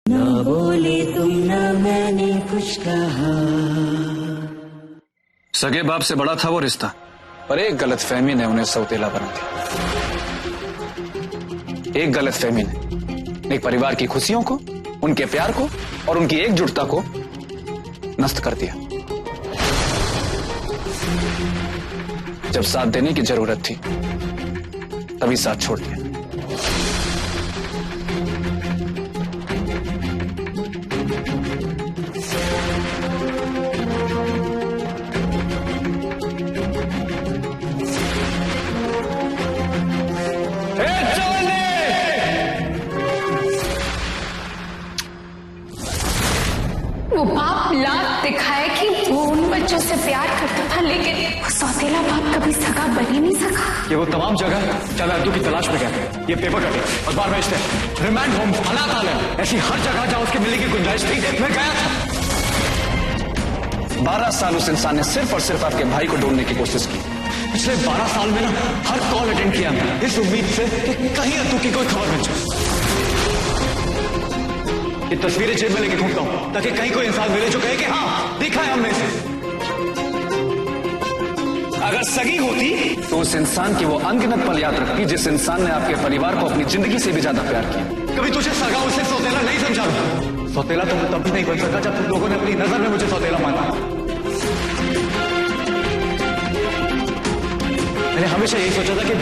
ना बोले तुम ना मैंने कुछ कहा। सगे बाप से बड़ा था वो रिश्ता, पर एक गलतफहमी ने उन्हें सौतेला बना दिया। एक गलतफहमी ने एक परिवार की खुशियों को, उनके प्यार को और उनकी एकजुटता को नष्ट कर दिया। जब साथ देने की जरूरत थी तभी साथ छोड़ दिया। वो बाप लात दिखाए कि वो उन बच्चों से प्यार करता था, लेकिन वो सौतेला बाप कभी सगा बन ही नहीं सका। ये वो तमाम जगह जहाँ अद्दू की तलाश में गया, ये पेपर कटिंग, अखबार बेचते, रिमांड होम, अनाथालय, ऐसी हर जगह जहाँ उसके मिलने की गुंजाइश थी मैं गया था। 12 साल उस इंसान ने सिर्फ और सिर्फ आपके भाई को ढूंढने की कोशिश की। पिछले 12 साल में ना हर कॉल अटेंड किया मैं, इस उम्मीद से कि कहीं अद्दू की कोई खबर मिल जाए। ये तस्वीरें जेब में लेके घूमता हूँ ताकि कहीं कोई इंसान मिले जो कहे कि हाँ देखा है हमने इसे। अगर सगी होती तो उस इंसान की वो अनगिनत पल याद रखती जिस इंसान ने आपके परिवार को अपनी जिंदगी से भी ज्यादा प्यार किया। कभी तुझे सगा उसे सौतेला नहीं समझा। सौतेला तो मैं तब भी नहीं बन सका जब तुम लोगों ने अपनी नजर में मुझे सौतेला माना। मैंने हमेशा यही सोचा था कि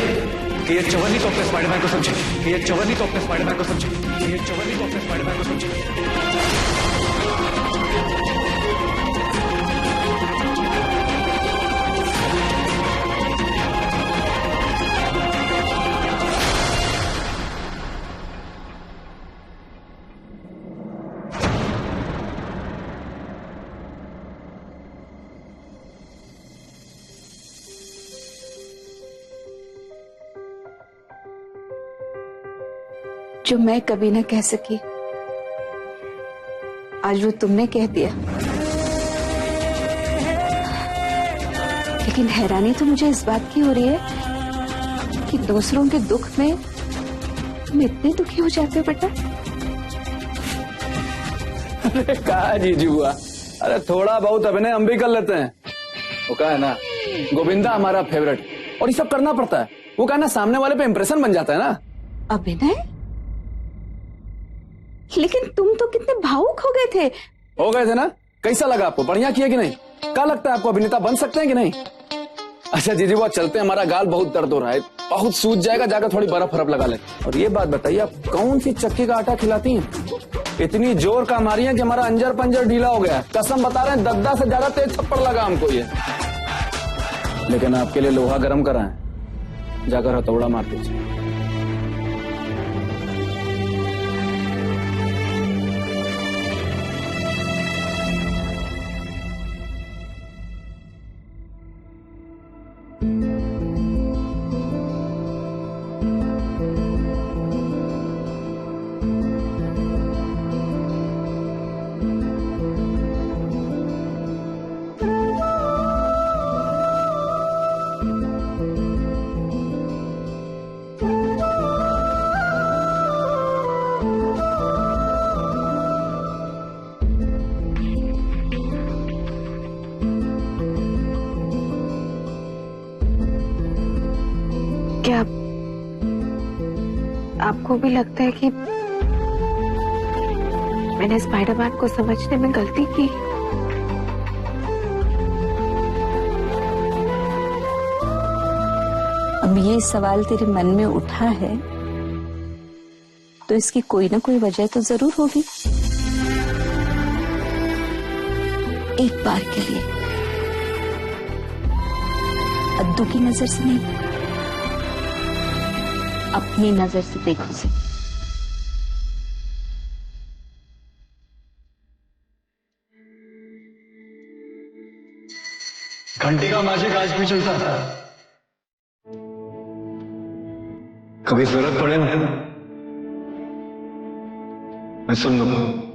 ये चवन्नी तो अपने स्पाइडरमैन को समझे, कि ये चवन्नी तो अपने स्पाइडरमैन को समझे, कि ये चवन्नी तो अपने स्पाइडरमैन को समझे। जो मैं कभी ना कह सकी, आज वो तुमने कह दिया। लेकिन हैरानी तो मुझे इस बात की हो रही है कि दूसरों के दुख में तुम इतने दुखी हो जाते हो बेटा। अरे कहा जीजू हुआ, अरे थोड़ा बहुत अभिनय हम भी कर लेते हैं। वो कहा है ना, गोविंदा हमारा फेवरेट, और ये सब करना पड़ता है। वो कहा ना, सामने वाले पे इंप्रेशन बन जाता है ना। अभिनय? लेकिन तुम तो कितने भावुक हो गए थे। हो गए थे ना? कैसा लगा आपको? बढ़िया किया कि नहीं? क्या लगता है आपको अभिनेता बन सकते हैं कि नहीं? अच्छा जीजी वो चलते, हमारा गाल बहुत दर्द हो रहा है, बहुत सूज जाएगा, जाकर थोड़ी बर्फ फरफ लगा ले। और ये बात बताइए, आप कौन सी चक्की का आटा खिलाती हैं? इतनी जोर का मारी है कि हमारा अंजर पंजर ढीला हो गया। कसम बता रहे हैं, दद्दा से ज्यादा तेज थप्पड़ लगा हमको ये। लेकिन आपके लिए लोहा गर्म करा है, जाकर हथौड़ा मार दीजिए। क्या आपको भी लगता है कि मैंने स्पाइडरमैन को समझने में गलती की? अब ये सवाल तेरे मन में उठा है तो इसकी कोई ना कोई वजह तो जरूर होगी। एक बार के लिए अद्दू की नजर से नहीं, अपनी नजर से देखो उसे। घंटी का मैजिक आज भी चलता है। कभी जरूरत पड़े ना, मैं सुन लूंगा।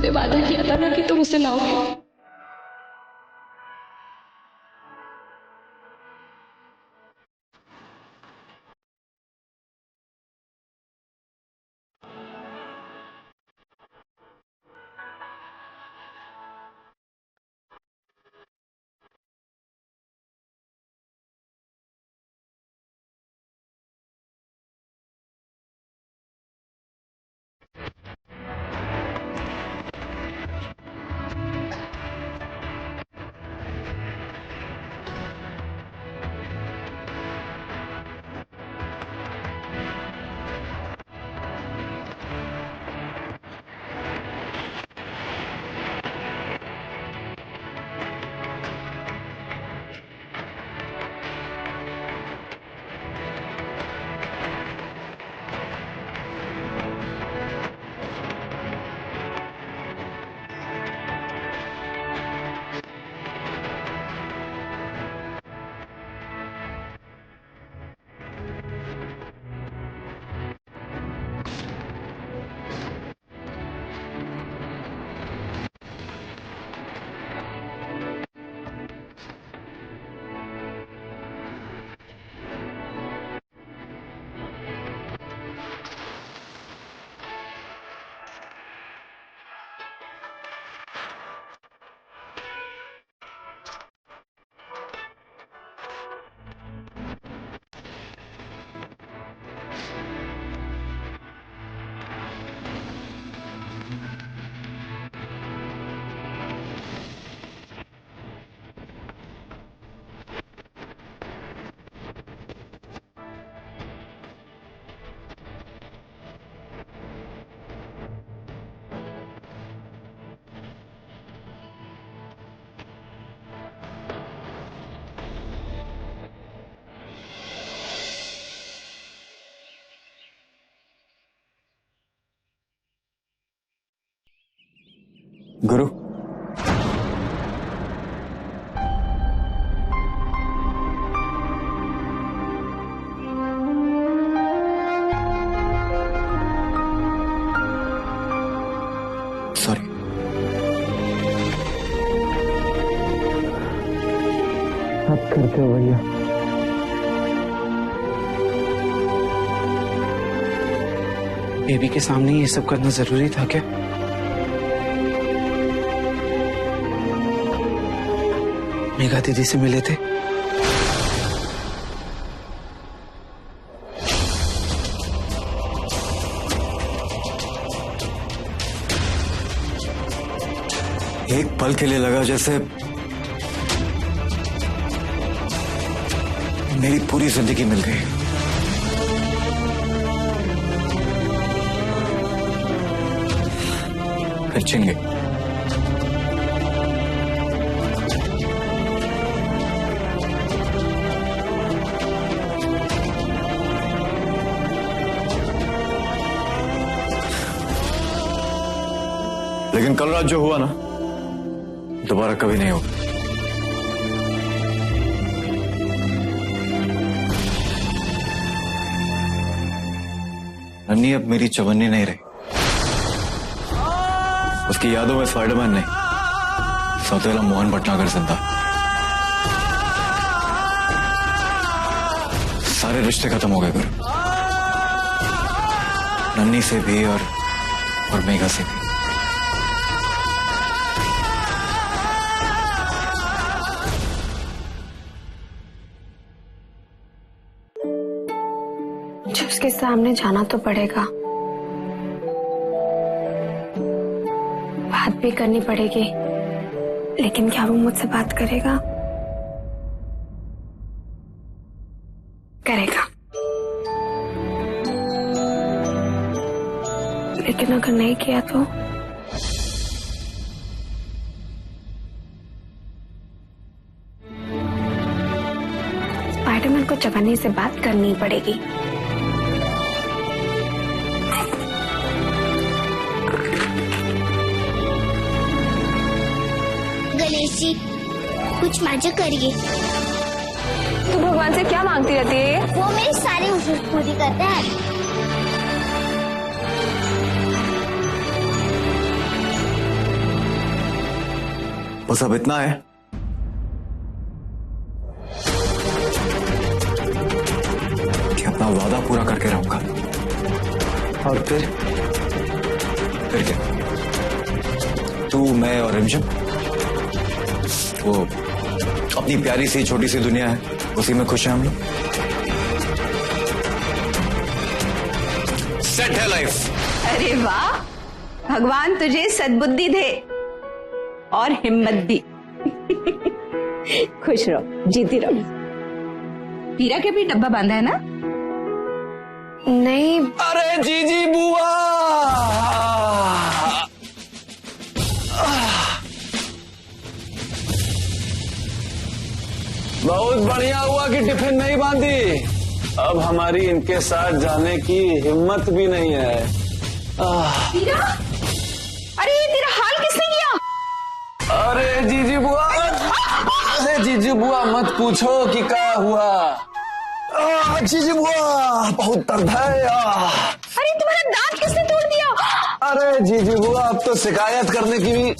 खुद वादा किया था ना कि तुम उसे लाओगे। गुरु, सॉरी। आप करते हो भैया। बेबी के सामने ये सब करना जरूरी था क्या? मेघा दीदी से मिले थे। एक पल के लिए लगा जैसे मेरी पूरी जिंदगी मिल गई। फिर छिन गई। लेकिन कल रात जो हुआ ना, दोबारा कभी नहीं होगा। नन्ही अब मेरी चवन्नी नहीं रही। उसकी यादों में स्पाइडरमैन नहीं, सौतेला मोहन भटनागर जिंदा। सारे रिश्ते खत्म हो गए गुरु, नन्ही से भी और मेघा से भी। उसके सामने जाना तो पड़ेगा, बात भी करनी पड़ेगी, लेकिन क्या वो मुझसे बात करेगा? करेगा। लेकिन अगर नहीं किया तो स्पाइडरमैन को चवन्नी से बात करनी पड़ेगी। गणेश जी, कुछ मैजिक करिए। तू भगवान से क्या मांगती रहती है? वो मेरी सारी विशेष पूरी करते हैं। सब इतना है कि अपना वादा पूरा करके रहूंगा। और फिर क्या? तू, मैं और रिमझिम, वो अपनी प्यारी सी छोटी सी दुनिया है, उसी में खुश हैं हम लोग। सेट है लाइफ। अरे वाह, भगवान तुझे सद्बुद्धि दे और हिम्मत भी। खुश रहो, जीती रहो। हीरा के भी डब्बा बांधा है ना? नहीं, अरे जीजी बुआ, बहुत बढ़िया हुआ कि टिफिन नहीं बांधी। अब हमारी इनके साथ जाने की हिम्मत भी नहीं है। हीरा, अरे ये तेरा हाल किसने किया? अरे जीजी बुआ, अरे जीजी बुआ मत पूछो कि क्या हुआ। जीजी बुआ बहुत दर्द है। अरे तुम्हारा दांत किसने तोड़ दिया? अरे जीजी बुआ, अब तो शिकायत करने की भी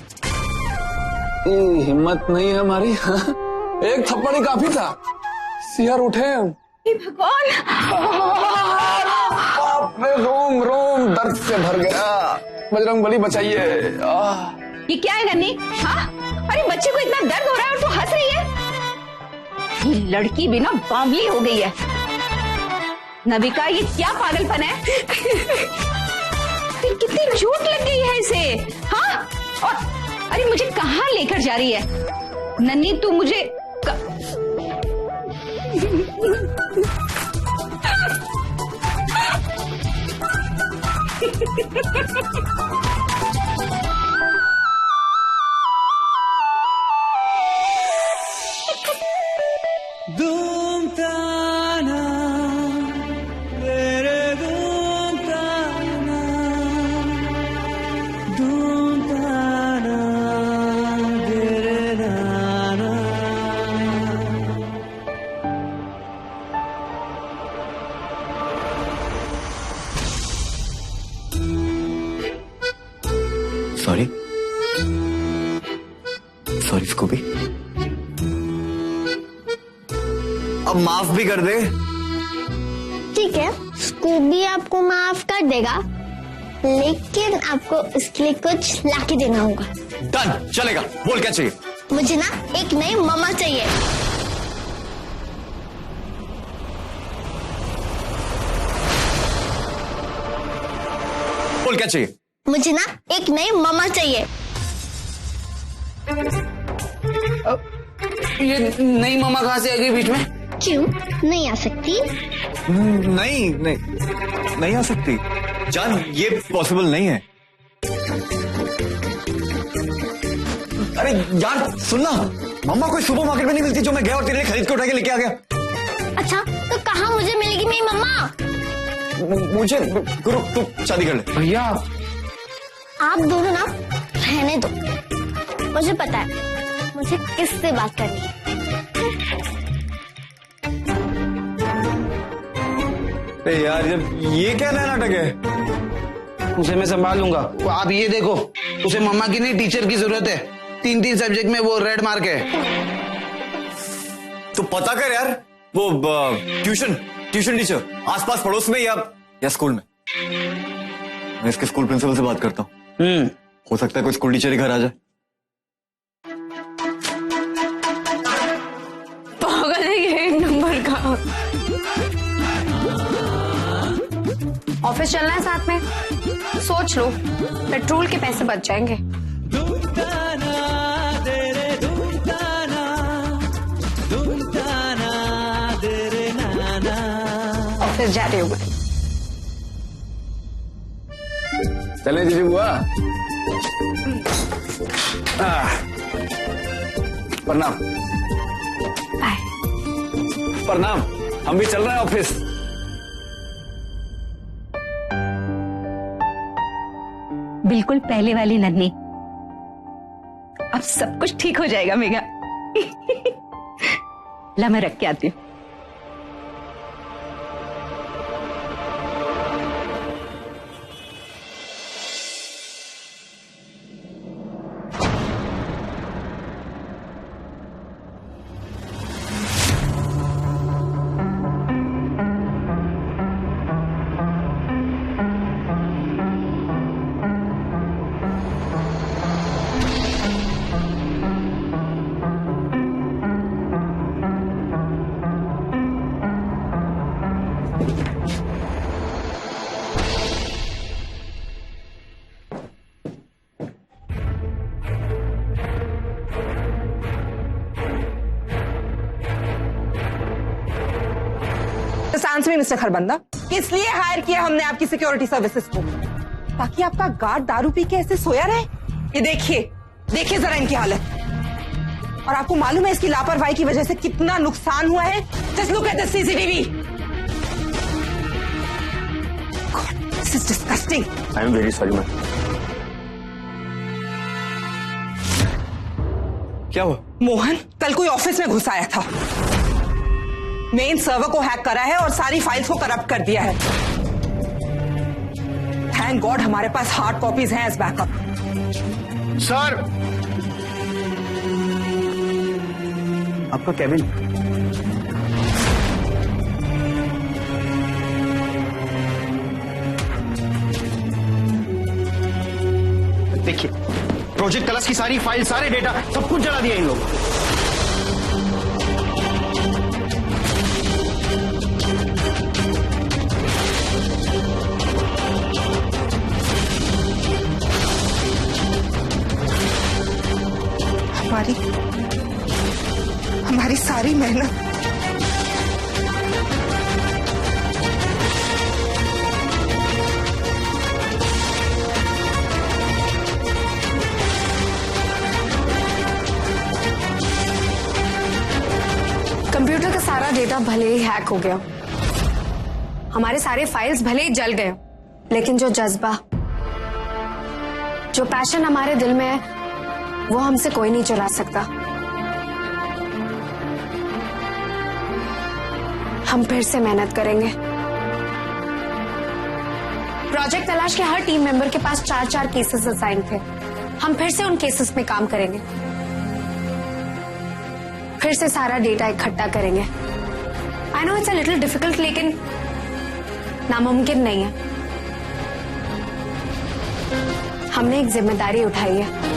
हिम्मत नहीं है हमारी। एक थप्पड़ ही काफी था, सिहर उठे। हे भगवान, बाप रे, रोम रोम दर्द से भर गया। बजरंगबली बचाइए। ये क्या है नन्ही? हाँ, अरे बच्चे को इतना दर्द हो रहा है और तू हंस रही है? ये लड़की भी ना बावली हो गई है। नविका, ये क्या पागलपन है? कितनी चोट लग गई है इसे। हाँ, और अरे मुझे कहाँ लेकर जा रही है नन्ही? तू मुझे सॉरी स्कूबी, अब माफ भी कर दे। ठीक है, स्कूबी आपको माफ कर देगा, लेकिन आपको इसके लिए कुछ लाके देना होगा। डन, चलेगा। बोल क्या चाहिए? मुझे ना एक नई मम्मा चाहिए। बोल क्या चाहिए? मुझे ना एक नई मम्मा चाहिए। ये नई मामा कहाँ से आ गई बीच में? क्यों नहीं आ सकती? नहीं नहीं नहीं आ सकती जान, ये पॉसिबल नहीं है। अरे यार सुनना, मम्मा कोई सुपर मार्केट में नहीं मिलती जो मैं गया और तेरे लिए खरीद के उठा के लेके आ गया। अच्छा, तो कहाँ मुझे मिलेगी मेरी मम्मा? मुझे गुरु, तू शादी कर ले। भैया आप दोनों ना रहने दो, मुझे पता है मुझे किससे बात करनी है। यार जब ये क्या नया नाटक है? उसे मैं संभाल लूंगा। आप ये देखो, उसे मम्मा की नहीं टीचर की जरूरत है। 3 सब्जेक्ट में वो रेड मार्क है। तो पता कर यार, वो ट्यूशन टीचर आसपास पड़ोस में या स्कूल में। मैं इसके स्कूल प्रिंसिपल से बात करता हूँ। हो सकता है कोई स्कूल टीचर ही घर आ जाए। पागल है ये एक नंबर का। ऑफिस चलना है साथ में, सोच लो, पेट्रोल के पैसे बच जाएंगे। ऑफिस जा रही हूँ मैं। चले जीजी बुआ। प्रणाम। बाय। प्रणाम, हम भी चल रहे हैं ऑफिस। बिल्कुल पहले वाली नन्ही। अब सब कुछ ठीक हो जाएगा मेघा। ला मैं रख के आती हूँ। आंसर मी मिस्टर खरबंदा, किस लिए हायर किया हमने आपकी सिक्योरिटी सर्विसेज को? ताकि आपका गार्ड दारू पी के ऐसे सोया रहे? ये देखिए जरा इनकी हालत। और आपको मालूम है इसकी लापरवाही की वजह से कितना नुकसान हुआ है? Just look at the CCTV. This is disgusting. I am very sorry ma'am. क्या हुआ? मोहन कल कोई ऑफिस में घुस आया था, मेन सर्वर को हैक करा है और सारी फाइल्स को करप्ट कर दिया है। थैंक गॉड हमारे पास हार्ड कॉपीज हैं एज बैकअप। सर, आपका केबिन। देखिए, प्रोजेक्ट कलश की सारी फाइल, सारे डेटा, सब कुछ जला दिया इन लोगों ने। हमारी सारी मेहनत कंप्यूटर का सारा डेटा भले ही हैक हो गया, हमारे सारे फाइल्स भले ही जल गए, लेकिन जो जज्बा, जो पैशन हमारे दिल में है, वो हमसे कोई नहीं चुरा सकता। हम फिर से मेहनत करेंगे। प्रोजेक्ट तलाश के हर टीम मेंबर के पास 4-4 केसेस असाइन थे। हम फिर से उन केसेस में काम करेंगे, फिर से सारा डेटा इकट्ठा करेंगे। I know it's a little difficult, लेकिन नामुमकिन नहीं है। हमने एक जिम्मेदारी उठाई है,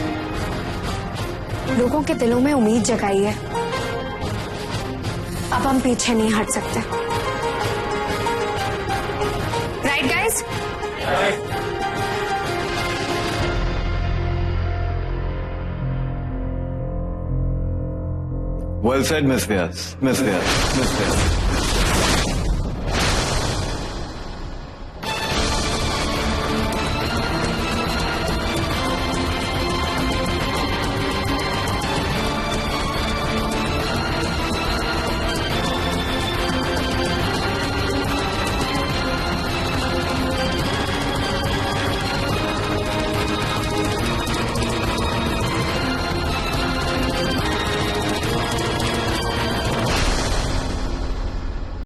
लोगों के दिलों में उम्मीद जगाई है। अब हम पीछे नहीं हट सकते। Right guys? Well said miss Vyas, miss Vyas, miss व्यास।